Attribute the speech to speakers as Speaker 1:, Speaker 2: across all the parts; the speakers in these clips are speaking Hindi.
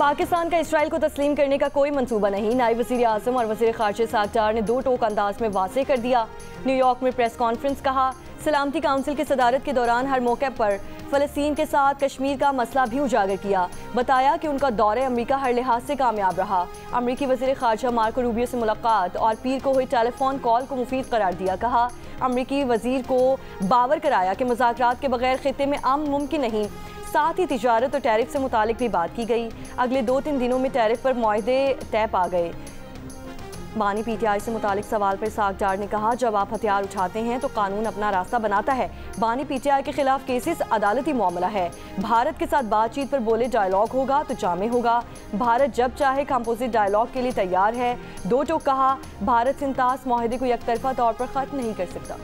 Speaker 1: पाकिस्तान का इसराइल को तस्लीम करने का कोई मंसूबा नहीं। नायब वज़ीर आज़म और वज़ीर ख़ारिजा साख्त डार ने दो टोक अंदाज में वाज़ेह कर दिया। न्यूयॉर्क में प्रेस कॉन्फ्रेंस। कहा, सलामती काउंसिल की सदारत के दौरान हर मौके पर फ़लस्तीन के साथ कश्मीर का मसला भी उजागर किया। बताया कि उनका दौरे अमरीका हर लिहाज से कामयाब रहा। अमरीकी वज़ीर ख़ारिजा मार्को रूबियो से मुलाकात और पीर को हुई टेलीफोन कॉल को मुफीद करार दिया। कहा, अमरीकी वज़ीर को बावर कराया कि मुज़ाकरात के बगैर खित्ते में अमन मुमकिन नहीं। साथ ही तिजारत और टैरिफ से मुतालिक भी बात की गई। अगले 2-3 दिनों में टैरिफ पर मुआहदे तय पा गए। बानी पीटीआई से मुतालिक सवाल पर साख्त डार ने कहा, जब आप हथियार उठाते हैं तो कानून अपना रास्ता बनाता है। बानी पीटीआई के खिलाफ केसेस अदालती मामला है। भारत के साथ बातचीत पर बोले डायलॉग होगा तो जामे होगा। भारत जब चाहे कंपोजिट डायलॉग के लिए तैयार है। दो टोक। कहा, भारत सिंतास मुआहदे को यकतरफा तौर पर खत्म नहीं कर सकता।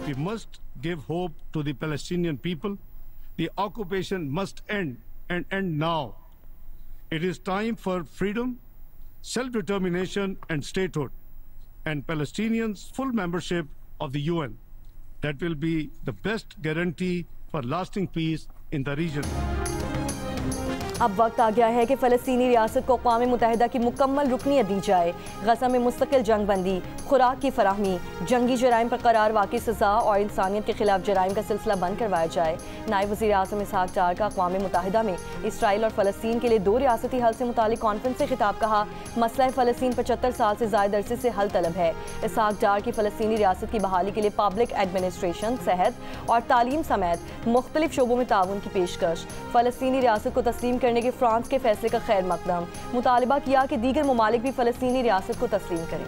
Speaker 2: We must give hope to the Palestinian people. The occupation must end and end now. It is time for freedom, self-determination and statehood, and Palestinians' full membership of the UN. That will be the best guarantee for lasting peace in the region.
Speaker 1: अब वक्त आ गया है कि फ़लस्तीनी रियासत को अक़वाम मुत्तहिदा की मुकम्मल रुकनियत दी जाए। गज़ा में मुस्तकिल जंग बंदी, खुराक की फराहमी, जंगी जराइम पर करार वाक़ई सज़ा और इंसानियत के खिलाफ जराइम का सिलसिला बंद करवाया जाए। नायब वज़ीर आज़म इसहाक़ डार का अक़वाम मुत्तहिदा में इसराइल और फ़लस्तीन के लिए 2 रियासती हल से मुतालिक कॉन्फ्रेंस से खिताब। कहा, मसला फ़लस्तीन 75 साल से ज़ायद अरसे से हल तलब है। इसहाक़ डार की फ़लस्तीनी रियासत की बहाली के लिए पब्लिक एडमिनिस्ट्रेशन, सेहत और तालीम समेत मुख्तलिफ शोबों में ताउन की पेशकश। फ़लस्तीनी रियासत को तस्लीम करने के फ्रांस के फैसले का खैर मकदम। मुतालबा किया कि दीगर ममालिक भी फ़लस्तीनी रियासत को तस्लीम करें।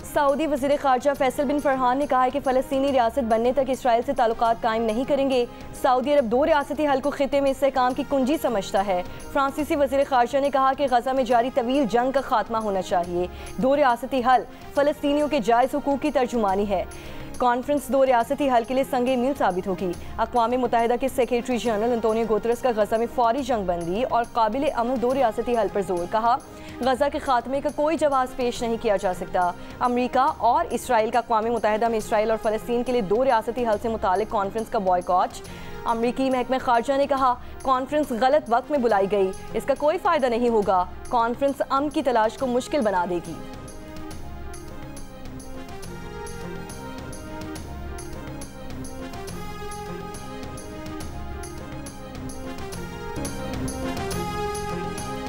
Speaker 1: सऊदी वज़ीर ख़ारिजा फैसल बिन फरहान ने कहा है कि फ़लस्तीनी रियासत बनने तक इसराइल से ताल्लुकात कायम नहीं करेंगे। सऊदी अरब 2 रियासती हल को खित्ते में इस्तेहकाम की कुंजी समझता है। फ्रांसीसी वज़ीर ख़ारिजा ने कहा कि गज़ा में जारी तवील जंग का खात्मा होना चाहिए। 2 रियासती हल फ़लस्तीनियों के जायज़ हुकूक की तर्जुमानी है। कॉन्फ्रेंस 2 रियासती हल के लिए संगे मील साबित होगी। अक़वाम मुत्तहिदा के सेक्रेटरी जनरल अंतोनियो गुतरस का गज़ा में फौरी जंग बंदी और काबिल अमल 2 रियासती हल पर जोर। कहा, गज़ा के खात्मे का कोई जवाब पेश नहीं किया जा सकता। अमरीका और इसराइल का अक़वाम मुत्तहिदा में इसराइल और फ़लस्तीन के लिए 2 रियासती हल से मुतालिक कॉन्फ्रेंस का बॉयकॉट। अमरीकी महकमा ख़ारिजा ने कहा, कॉन्फ्रेंस गलत वक्त में बुलाई गई, इसका कोई फ़ायदा नहीं होगा। कॉन्फ्रेंस अमन की तलाश को मुश्किल बना देगी।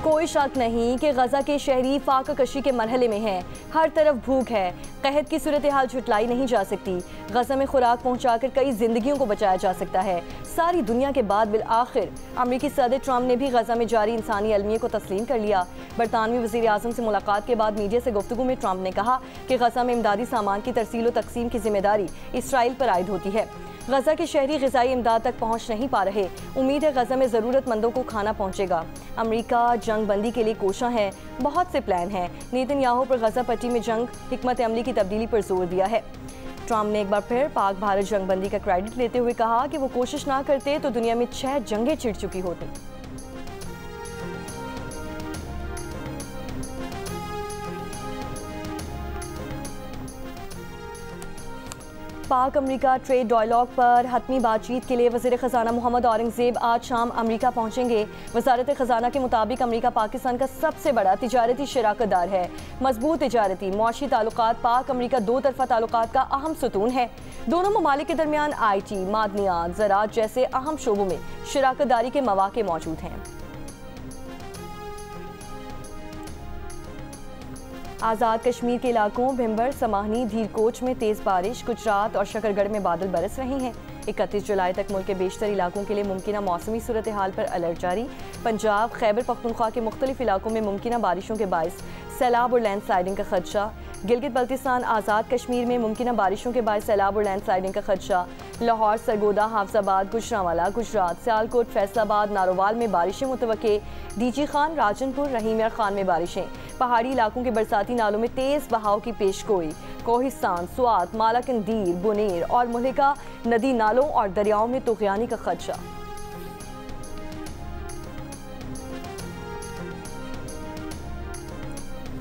Speaker 1: कोई शक नहीं कि गज़ा के शहरी फाका कशी के मरहले में हैं। हर तरफ भूख है। कहत की सूरत हाल झुटलाई नहीं जा सकती। गज़ा में खुराक पहुंचाकर कई जिंदगियों को बचाया जा सकता है। सारी दुनिया के बाद बिल आखिर अमरीकी सदर ट्रंप ने भी गज़ा में जारी इंसानी अलमियत को तस्लीम कर लिया। बरतानवी वज़ीर आज़म से मुलाकात के बाद मीडिया से गुफ्तगू में ट्रंप ने कहा कि गज़ा में इमदादी सामान की तरसील व तकसीम की जिम्मेदारी इसराइल पर आयद होती है। गज़ा के शहरी ग़िज़ाई इमदाद तक पहुँच नहीं पा रहे। उम्मीद है गज़ा में ज़रूरतमंदों को खाना पहुँचेगा। अमरीका जंग बंदी के लिए कोशां है। बहुत से प्लान हैं। नेतन्याहू पर गज़ा पट्टी में जंग हिकमत अमली की तब्दीली पर जोर दिया है। ट्रंप ने एक बार फिर पाक भारत जंग बंदी का क्रेडिट लेते हुए कहा कि वो कोशिश ना करते तो दुनिया में 6 जंगें छिड़ चुकी होती। पाक अमरीका ट्रेड डायलॉग पर हतमी बातचीत के लिए वज़ीर ख़जाना मोहम्मद औरंगज़ेब आज शाम अमरीका पहुंचेंगे। वज़ारत ख़जाना के मुताबिक अमरीका पाकिस्तान का सबसे बड़ा तिजारती शराकतदार है। मजबूत तिजारती मौशी ताल्लुकात पाक अमरीका 2 तरफ़ा ताल्लुकात का अहम सतून है। दोनों ममालिक के दरमियान IT, मादनियात, ज़राअत जैसे अहम शोबों में शराकतदारी के मौक़े मौजूद हैं। आज़ाद कश्मीर के इलाकों भिम्बर, समाहनी, धीरकोच में तेज़ बारिश। गुजरात और शकरगढ़ में बादल बरस रहे हैं। 31 जुलाई तक मुल्क के बेशतर इलाकों के लिए मुमकिना मौसमी सूरत हाल पर अलर्ट जारी। पंजाब, खैबर पख्तूनख्वा के मुख्तलिफ इलाकों में मुमकिना बारिशों के बायस सैलाब और लैंडस्लाइडिंग का खदशा। गिलगित बल्तिस्तान, आज़ाद कश्मीर में मुमकिना बारिशों के बायस सैलाब और लैंडस्लाइडिंग का खदशा। लाहौर, सरगोदा, हाफजाबाद, गुजरांवाला, गुजरात, सियालकोट, फैसलाबाद, नारोवाल में बारिशें मुतवक्के। डीजी खान, राजनपुर, रहीम यार खान में बारिशें। पहाड़ी इलाकों के बरसाती नालों में तेज़ बहाव की पेशगोई। कोहिस्तान, स्वात, मालाकंदीर, बुनीर और मुहलिका नदी नालों और दरियाओं में तुग़यानी का खदशा।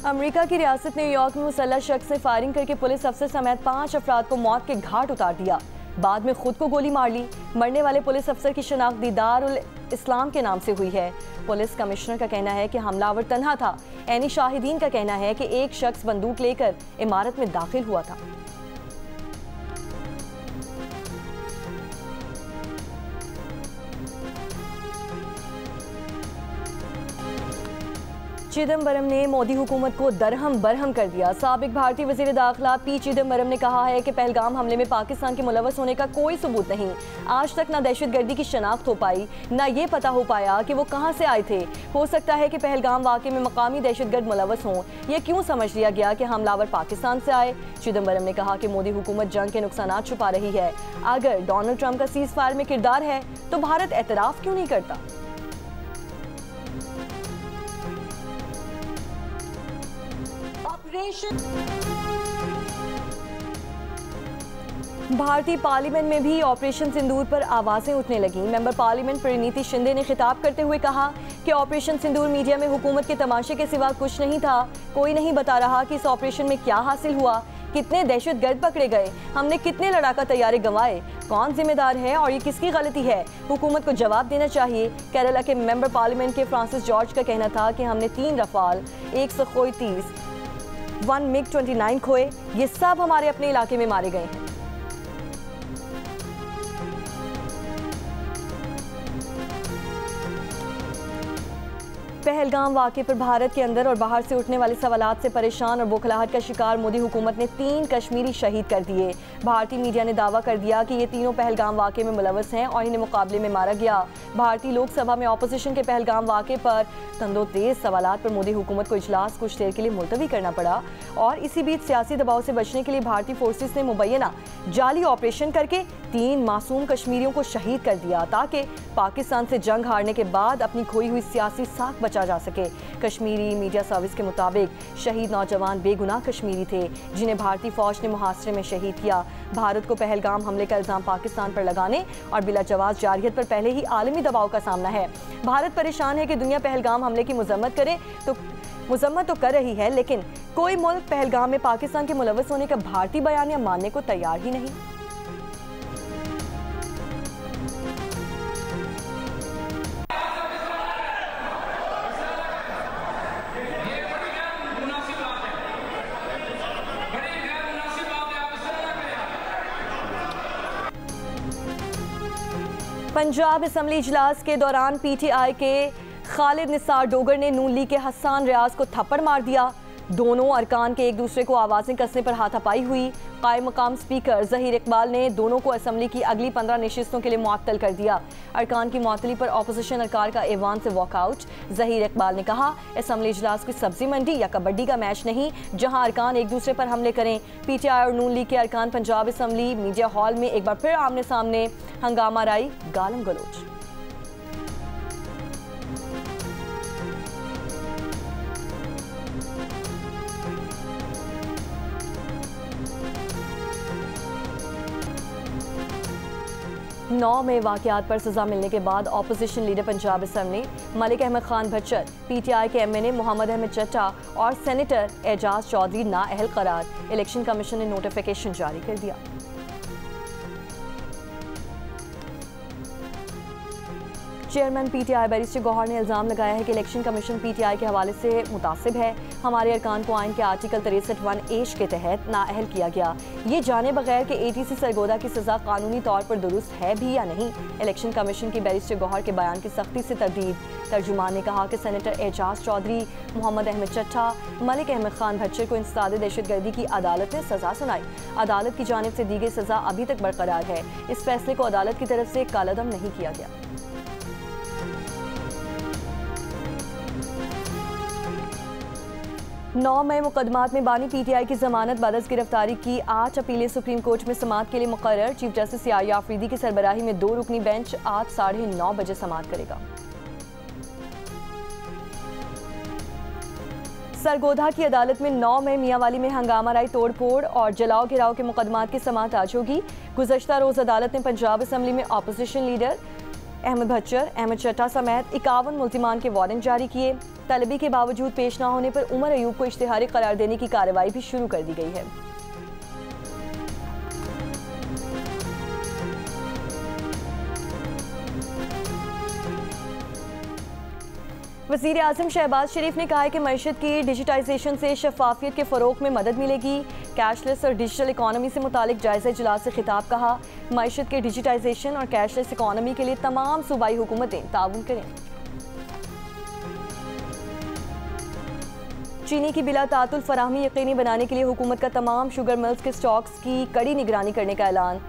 Speaker 1: अमेरिका की रियासत न्यूयॉर्क में मुसल्लह शख्स ने फायरिंग करके पुलिस अफसर समेत 5 अफराद को मौत के घाट उतार दिया। बाद में खुद को गोली मार ली। मरने वाले पुलिस अफसर की शनाख्त दीदार उल इस्लाम के नाम से हुई है। पुलिस कमिश्नर का कहना है कि हमलावर तन्हा था। ऐनी शाहिदीन का कहना है कि एक शख्स बंदूक लेकर इमारत में दाखिल हुआ था। चिदम्बरम ने मोदी हुकूमत को दरहम बरहम कर दिया। साबिक भारतीय वज़ीर दाखिला पी चिदम्बरम ने कहा है कि पहलगाम हमले में पाकिस्तान के मुलव्वस होने का कोई सबूत नहीं। आज तक ना दहशतगर्दी की शनाख्त हो पाई, ना ये पता हो पाया कि वो कहाँ से आए थे। हो सकता है कि पहलगाम वाक़े में मकामी दहशतगर्द मुलव्वस हों। ये क्यों समझ लिया गया कि हमलावर पाकिस्तान से आए। चिदम्बरम ने कहा कि मोदी हुकूमत जंग के नुकसानात छुपा रही है। अगर डोनाल्ड ट्रंप का सीज़ फायर में किरदार है तो भारत एतराफ़ क्यों नहीं करता। भारतीय पार्लियामेंट में भी ऑपरेशन सिंदूर पर आवाजें उठने लगीं। मेंबर पार्लियामेंट परिणीति शिंदे ने खिताब करते हुए कहा कि ऑपरेशन सिंदूर मीडिया में हुकूमत के तमाशे के सिवा कुछ नहीं था। कोई नहीं बता रहा कि इस ऑपरेशन में क्या हासिल हुआ, कितने दहशतगर्द पकड़े गए, हमने कितने लड़ाका तैयारे गंवाए, कौन जिम्मेदार है और ये किसकी गलती है। हुकूमत को जवाब देना चाहिए। केरला के मेंबर पार्लियामेंट के फ्रांसिस जॉर्ज का कहना था कि हमने 3 रफाल, 1 सुखोई 30, 1 MiG-29 खोए। ये सब हमारे अपने इलाके में मारे गए हैं। पहलगाम वाक़े पर भारत के अंदर और बाहर से उठने वाले सवालात से परेशान और बौखलाहट का शिकार मोदी हुकूमत ने 3 कश्मीरी शहीद कर दिए। भारतीय मीडिया ने दावा कर दिया कि ये तीनों पहलगाम वाक़े में मुलव्वस हैं और इन्हें मुकाबले में मारा गया। भारतीय लोकसभा में अपोजिशन के पहलगाम वाक़े पर तंदोतेज सवालात पर मोदी हुकूमत को इजलास कुछ देर के लिए मुलतवी करना पड़ा और इसी बीच सियासी दबाव से बचने के लिए भारतीय फोर्सेस ने मुबैना जाली ऑपरेशन करके 3 मासूम कश्मीरियों को शहीद कर दिया ताकि पाकिस्तान से जंग हारने के बाद अपनी खोई हुई सियासी साख बचा जा सके। कश्मीरी मीडिया सर्विस के मुताबिक शहीद नौजवान बेगुनाह कश्मीरी थे जिन्हें भारतीय फौज ने मुहासरे में शहीद किया। भारत को पहलगाम हमले का इल्जाम पाकिस्तान पर लगाने और बिला जवाज जारियत पर पहले ही आलमी दबाव का सामना है। भारत परेशान है कि दुनिया पहलगाम हमले की मजम्मत तो कर रही है, लेकिन कोई मुल्क पहलगाम में पाकिस्तान के मुलव्वस होने का भारतीय बयानिया मानने को तैयार ही नहीं। पंजाब असम्बली इजलास के दौरान पीटीआई के खालिद निसार डोगर ने नून लीग के हसन रियाज को थप्पड़ मार दिया। दोनों अरकान के एक दूसरे को आवाजें कसने पर हाथापाई हुई। कायम मकाम स्पीकर जहीर इकबाल ने दोनों को असम्बली की अगली 15 नशिस्तों के लिए मुअत्तल कर दिया। अरकान की मुअत्तली पर अपोजिशन अरकान का ऐवान से वॉकआउट। जहीर इकबाल ने कहा, असम्बली इजलास कोई सब्जी मंडी या कबड्डी का मैच नहीं जहां अरकान एक दूसरे पर हमले करें। पीटीआई और नून लीग के अरकान पंजाब असम्बली मीडिया हॉल में एक बार फिर आमने सामने, हंगामा राई, गालम गलोच। नौ में वाक़यात पर सजा मिलने के बाद opposition leader Punjab assembly Malik Ahmad Khan Bhachar, PTI के एमएनए मोहम्मद अहमद चट्टा और सेनेटर एजाज चौधरी नाअहल करार। इलेक्शन कमीशन ने नोटिफिकेशन जारी कर दिया। चेयरमैन पीटीआई बैरिस्टर गौहर ने इल्ज़ाम लगाया है कि इलेक्शन कमीशन पीटीआई के हवाले से मुतासिब है। हमारे अरकान को आइन के आर्टिकल 63(1) के तहत नाअहल किया गया, ये जाने बगैर कि एटीसी सरगोदा की सज़ा कानूनी तौर पर दुरुस्त है भी या नहीं। इलेक्शन कमीशन की बैरिस्टर गौहर के बयान की सख्ती से तरदीद। तर्जुमान ने कहा कि सेनेटर एजाज चौधरी, मोहम्मद अहमद चट्टा, मलिक अहमद खान भच्चर को इंसदाद दहशतगर्दी की अदालत ने सज़ा सुनाई। अदालत की जानिब से दी गई सज़ा अभी तक बरकरार है। इस फैसले को अदालत की तरफ से कालअदम नहीं किया गया। 9 मई मुकदमात में बानी पीटीआई की जमानत बदस गिरफ्तारी की 8 अपीलें सुप्रीम कोर्ट में समाअत के लिए मुकर्रर। चीफ जस्टिस याहिया आफरीदी की सरबराही में 2 रुकनी बेंच आज 9:30 बजे समाअत करेगा। सरगोधा की अदालत में 9 मई मियांवाली में हंगामा राई तोड़ फोड़ और जलाओ घिराव के मुकदमात की समाअत आज होगी। गुज़श्ता रोज अदालत ने पंजाब असम्बली में अपोजिशन लीडर अहमद भच्चर, अहमद चट्टा समेत 51 मुल्जिमान के वारंट जारी किए। तलबी के बावजूद पेश न होने पर उमर अयूब को इश्तिहारी करार देने की कार्रवाई भी शुरू कर दी गई है। वज़ीर आज़म शहबाज शरीफ ने कहा है कि मईशत की डिजिटाइजेशन से शफाफियत के फ़रोग में मदद मिलेगी। कैशलेस और डिजिटल इकॉनमी से मुतालिक जायज़ा इजलास से खिताब कहा, मईशत के डिजिटाइजेशन और कैशलेस इकॉनमी के लिए तमाम सूबाई हुकूमतें ताउन करें। चीनी की बिला तातुल फराहमी यकीनी बनाने के लिए हुकूमत का तमाम शुगर मिल्स के स्टॉक्स की कड़ी निगरानी करने का ऐलान।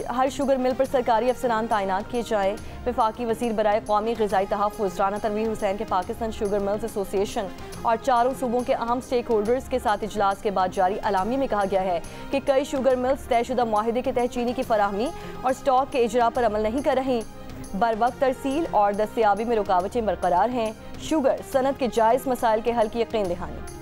Speaker 1: हर शुगर मिल पर सरकारी अफसरान तैनात किए जाए। वफाकी वज़ीर बराए कौमी ग़िज़ाई तहफ़्फ़ुज़ राना तनवीर हुसैन के पाकिस्तान शुगर मिल्स एसोसिएशन और चारों सूबों के अहम स्टेक होल्डर्स के साथ इजलास के बाद जारी अलामी में कहा गया है कि कई शुगर मिल्स तयशुदा मुआहिदे के तहत चीनी की फराहमी और स्टॉक के इजरा पर अमल नहीं कर रही। बर वक्त तरसील और दस्तियाबी में रुकावटें बरकरार हैं। शुगर सनत के जायज़ मसाइल के हल की यकीन दहानी।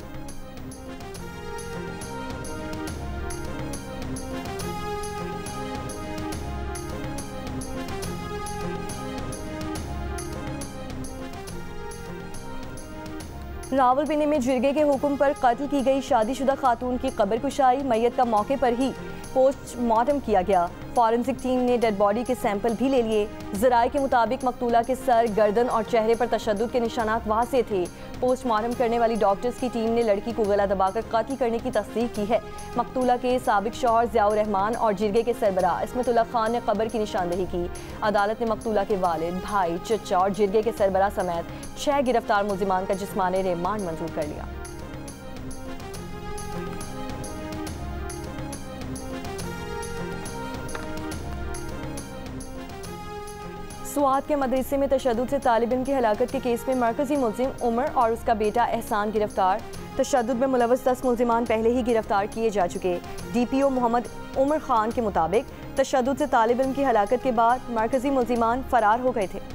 Speaker 1: रावलपिंडी में जिरगे के हुक्म पर कत्ल की गई शादीशुदा खातून की कब्र कुशाई, मैयत का मौके पर ही पोस्टमार्टम किया गया। फॉरेंसिक टीम ने डेड बॉडी के सैंपल भी ले लिए। ज़राए के मुताबिक मकतूला के सर, गर्दन और चेहरे पर तशद्दुद के निशानात वाज़ेह थे। पोस्टमार्टम करने वाली डॉक्टर्स की टीम ने लड़की को गला दबाकर कत्ल करने की तस्दीक की है। मकतूला के साबिक शौहर ज़ियाउर रहमान और जिरगे के सरबराह इस्मतुल्लाह खान ने कब्र की निशानदेही की। अदालत ने मकतूला के वालिद, भाई, चचा और जिरगे के सरबराह समेत 6 गिरफ्तार मुल्जिमान का जिस्मानी रिमांड मंजूर कर लिया। स्वात के मदरसे में तशद्दुद से तालिब इल्म की हलाकत के केस में मरकजी मुल्जिम उमर और उसका बेटा एहसान गिरफ्तार। तशद्दुद में मुलव्वस 10 मुल्जिमान पहले ही गिरफ्तार किए जा चुके। DPO मोहम्मद उमर खान के मुताबिक तशद्दुद से तालिब इल्म की हलाकत के बाद मरकजी मुल्जिमान फरार हो गए थे।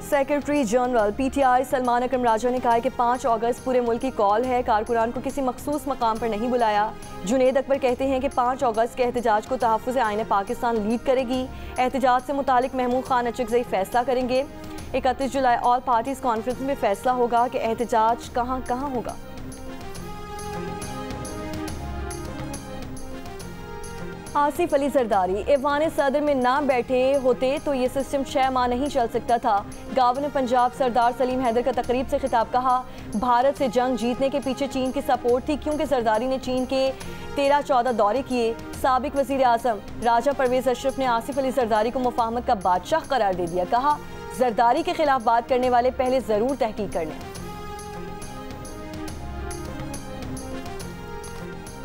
Speaker 1: सेक्रेटरी जनरल PTI सलमान अकरम राजा ने कहा है कि 5 अगस्त पूरे मुल्क की कॉल है, कारकुनान को किसी मखसूस मकाम पर नहीं बुलाया। जुनेद अकबर कहते हैं कि 5 अगस्त के एहतजाज को तहफ़्फ़ुज़ आईन पाकिस्तान लीड करेगी। एहतजाज से मुतालिक महमूद खान अचकज़ई फैसला करेंगे। 31 जुलाई ऑल पार्टीज़ कॉन्फ्रेंस में फैसला होगा कि एहतजाज कहाँ कहाँ होगा। आसिफ अली जरदारी ऐवान सदर में ना बैठे होते तो ये सिस्टम 6 माह नहीं चल सकता था। गवर्नर पंजाब सरदार सलीम हैदर का तकरीब से खिताब कहा, भारत से जंग जीतने के पीछे चीन की सपोर्ट थी क्योंकि जरदारी ने चीन के 13-14 दौरे किए। साबिक वज़ीर आज़म राजा परवेज़ अशरफ ने आसिफ अली जरदारी को मुफाहमत का बादशाह करार दे दिया। कहा, जरदारी के खिलाफ बात करने वाले पहले ज़रूर तहकीक कर लें।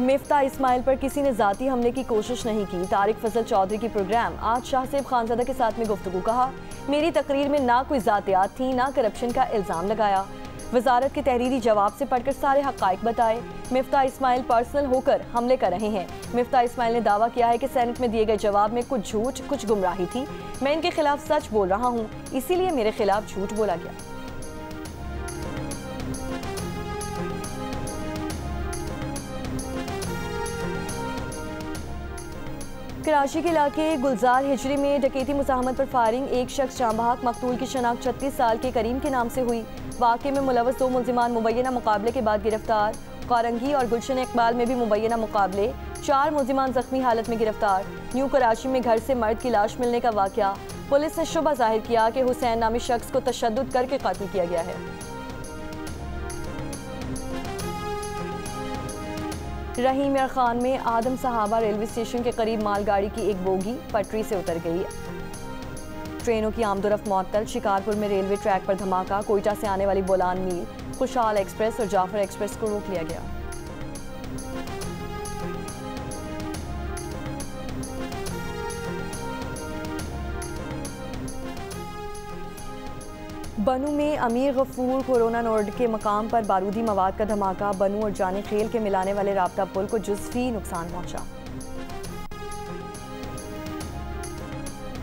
Speaker 1: मिफ्ता इस्माइल पर किसी ने जाती हमले की कोशिश नहीं की। तारिक फजल चौधरी की प्रोग्राम आज शाहसेब खानज़ादा के साथ में गुफ्तगू। कहा, मेरी तकरीर में ना कोई जातियात थी ना करप्शन का इल्ज़ाम लगाया। वजारत के तहरीरी जवाब से पढ़कर सारे हक़ाइक़ बताए। मिफ्ता इस्माइल पर्सनल होकर हमले कर रहे हैं। मिफ्ता इस्माइल ने दावा किया है कि सेनेट में दिए गए जवाब में कुछ झूठ कुछ गुमराही थी। मैं इनके खिलाफ सच बोल रहा हूँ, इसीलिए मेरे खिलाफ झूठ बोला गया। कराची के इलाके गुलजार हिजरी में डकैती मुज़ाहमत पर फायरिंग, एक शख्स जाँ बहक। मकतूल की शनाख्त 36 साल के करीम के नाम से हुई। वाक़े में मुलव्वस 2 मुल्जिमान मुबैना मुकाबले के बाद गिरफ्तार। कारंगी और गुलशन इकबाल में भी मुबैना मुकाबले। 4 मुल्जिमान जख्मी हालत में गिरफ्तार। न्यू कराची में घर से मर्द की लाश मिलने का वाक़या। पुलिस ने शुबा जाहिर किया कि हुसैन नामी शख्स को तशद्दुद करके कत्ल किया गया है। रहीम यार खान में आदम सहाबा रेलवे स्टेशन के करीब मालगाड़ी की एक बोगी पटरी से उतर गई। ट्रेनों की आमदोरफ्त मअतल। शिकारपुर में रेलवे ट्रैक पर धमाका। कोयटा से आने वाली बोलान मील, खुशहाल एक्सप्रेस और जाफर एक्सप्रेस को रोक लिया गया। बनू में अमीर गफूर कोरोना नोड के मकाम पर बारूदी मवाद का धमाका। बनू और जाने खेल के मिलाने वाले राब्ता पुल को जुज़वी नुकसान पहुंचा।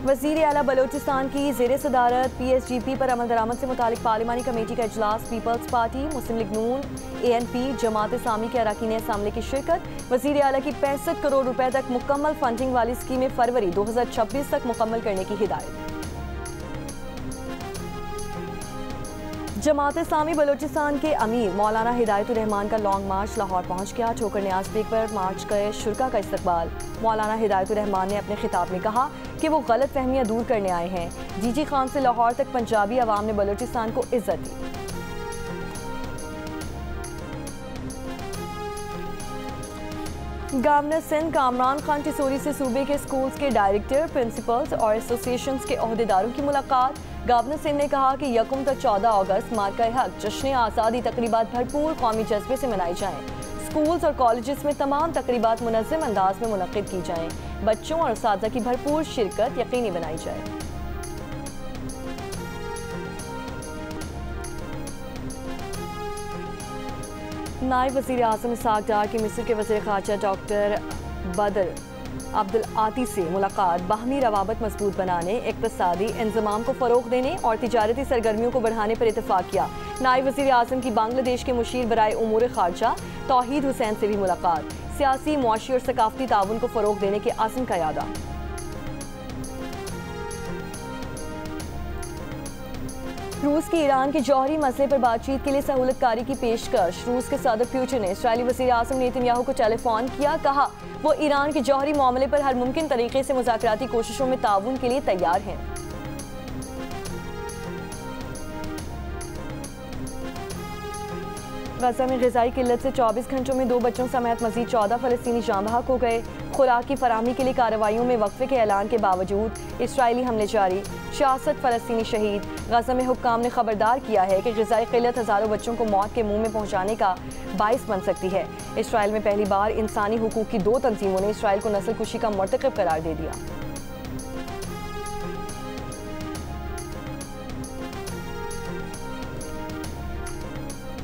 Speaker 1: वज़ीर आला बलोचिस्तान की ज़ेर सदारत PSGP पर अमल दरामद से मुतालिक पार्लिमानी कमेटी का इजलास। पीपल्स पार्टी, मुस्लिम लीग नून, ANP, जमात इस्लामी के अरकान असम्बली की शिरकत। वज़ीर आला की 65 करोड़ रुपए तक मुकम्मल फंडिंग वाली स्कीमें फरवरी 2026 तक मुकम्मल करने की हिदायत। जमात इस्लामी बलोचिस्तान के अमीर मौलाना हिदायतुर रहमान का लॉन्ग मार्च लाहौर पहुंच गया। ठोकर न्याज पेक पर मार्च के शुरा का इस्तकबाल। मौलाना हिदायतुर रहमान ने अपने खिताब में कहा कि वो गलत फहमियाँ दूर करने आए हैं। जीजी खान से लाहौर तक पंजाबी अवाम ने बलोचिस्तान को इज्जत दी। गवर्नर सिंध कामरान खान टिसोरी से सूबे के स्कूल्स के डायरेक्टर, प्रिंसिपल्स और एसोसिएशंस के ओहदेदारों की मुलाकात। गवर्नर सिंह ने कहा कि 1 से 14 अगस्त मार्का-ए-हक जश्न आज़ादी तकरीबात भरपूर कौमी जज्बे से मनाई जाएं। स्कूल्स और कॉलेजेस में तमाम तकरीबात मुनज़्ज़म अंदाज में मुनक़्क़िद की जाएं। बच्चों और उस्तादा की भरपूर शिरकत यकीनी बनाई जाए। नायब वज़ीर आज़म इसहाक़ डार की मिस्र के वज़ीर ख़ारजा डॉक्टर बदर अब्दुल आती से मुलाकात। बाहमी रवाबत मजबूत बनाने, इक़्तिसादी इंज़माम को फ़रोग़ देने और तिजारती सरगर्मियों को बढ़ाने पर इत्तफ़ाक़ किया। नायब वज़ीर आज़म की बांग्लादेश के मुशीर बराए उमूर ख़ारजा तौहीद हुसैन से भी मुलाकात। सियासी, मुआशी और सकाफ़ती ताउन को फ़रोग़ देने के आज़म का यादा। रूस की ईरान के जौहरी मसले पर बातचीत के लिए सहूलतकारी की पेशकश। रूस के सदर पुतिन ने इस्राईली वज़ीर आज़म नेतन्याहू को टेलीफोन किया। कहा वो ईरान के जौहरी मामले पर हर मुमकिन तरीके से मुज़ाकराती कोशिशों में ताउन के लिए तैयार हैं। गज़ा में ग़िज़ाई किल्लत से 24 घंटों में 2 बच्चों समेत मज़ीद 14 फ़लस्तीनी जाँ बहक हो गए। खुराक की फराहमी के लिए कार्रवाइयों में वक्फे के ऐलान के बावजूद इसराइली हमले जारी। 66 फ़लस्तीनी शहीद। गज़ा में हुक्काम ने खबरदार किया है कि ग़िज़ाई किल्लत हज़ारों बच्चों को मौत के मुँह में पहुँचाने का बाइस बन सकती है। इसराइल में पहली बार इंसानी हुकूक की 2 तंजीमों ने इसराइल को नस्लकुशी का मर्तकब करार दे दिया।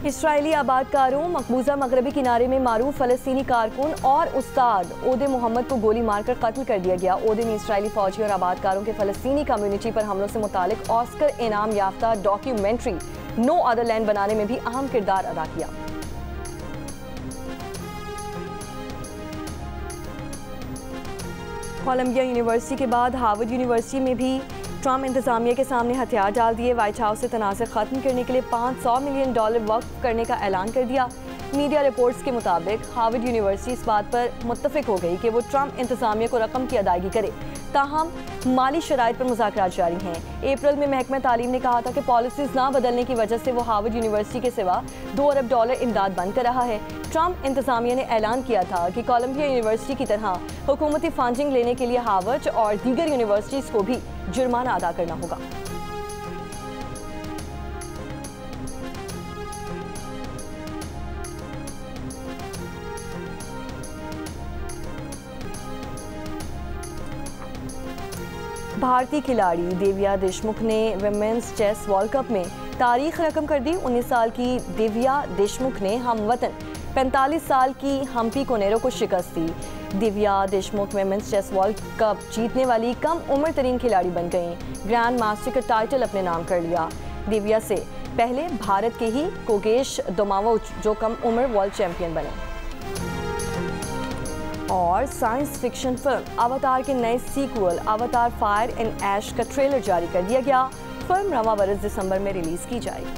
Speaker 1: इसराइली आबादकारों, मकबूजा मगरबी किनारे में मारूफ फ़लस्तीनी कारकुन और उस्ताद ओदे मोहम्मद को गोली मारकर कत्ल कर दिया गया। ओदे ने इसराइली फौजी और आबादकारों के फ़लस्तीनी कम्युनिटी पर हमलों से मुतालिक ऑस्कर इनाम याफ्ता डॉक्यूमेंट्री नो अदर लैंड बनाने में भी अहम किरदार अदा किया। कोलंबिया यूनिवर्सिटी के बाद हार्वर्ड यूनिवर्सिटी में भी ट्रम्प इंतजामिया के सामने हथियार डाल दिए। व्हाइट हाउस से तनाज़े खत्म करने के लिए $500 मिलियन वक्फ करने का ऐलान कर दिया। मीडिया रिपोर्ट्स के मुताबिक हार्वर्ड यूनिवर्सिटी इस बात पर मुत्तफिक हो गई कि वो ट्रम्प इंतजामिया को रकम की अदायगी करे। ताहम माली शराइत पर मुज़ाकरात जारी हैं। अप्रैल में महकमा तालीम ने कहा था कि पॉलिसीज ना बदलने की वजह से वो हार्वर्ड यूनिवर्सिटी के सिवा $2 अरब इमदाद बंद कर रहा है। ट्रम्प इंतजामिया ने ऐलान किया था कि कोलंबिया यूनिवर्सिटी की तरह हुकूमती फंडिंग लेने के लिए हार्वर्ड और दीगर यूनिवर्सिटीज़ को भी जुर्माना अदा करना होगा। भारतीय खिलाड़ी दिव्या देशमुख ने विमेंस चेस वर्ल्ड कप में तारीख रकम कर दी। 19 साल की दिव्या देशमुख ने हमवतन 45 साल की हम्पी कोनेरो को शिकस्त दी। Divya Deshmukh women's chess world cup जीतने वाली कम उम्र तरीन खिलाड़ी बन गईं। ग्रैंड मास्टर का टाइटल अपने नाम कर लिया। दिव्या से पहले भारत के ही कोगेश दोमावोच जो कम उम्र वर्ल्ड चैंपियन बने। और साइंस फिक्शन फिल्म अवतार के नए सीक्वल अवतार फायर एंड ऐश का ट्रेलर जारी कर दिया गया। फिल्म रवां बरस दिसंबर में रिलीज की जाएगी।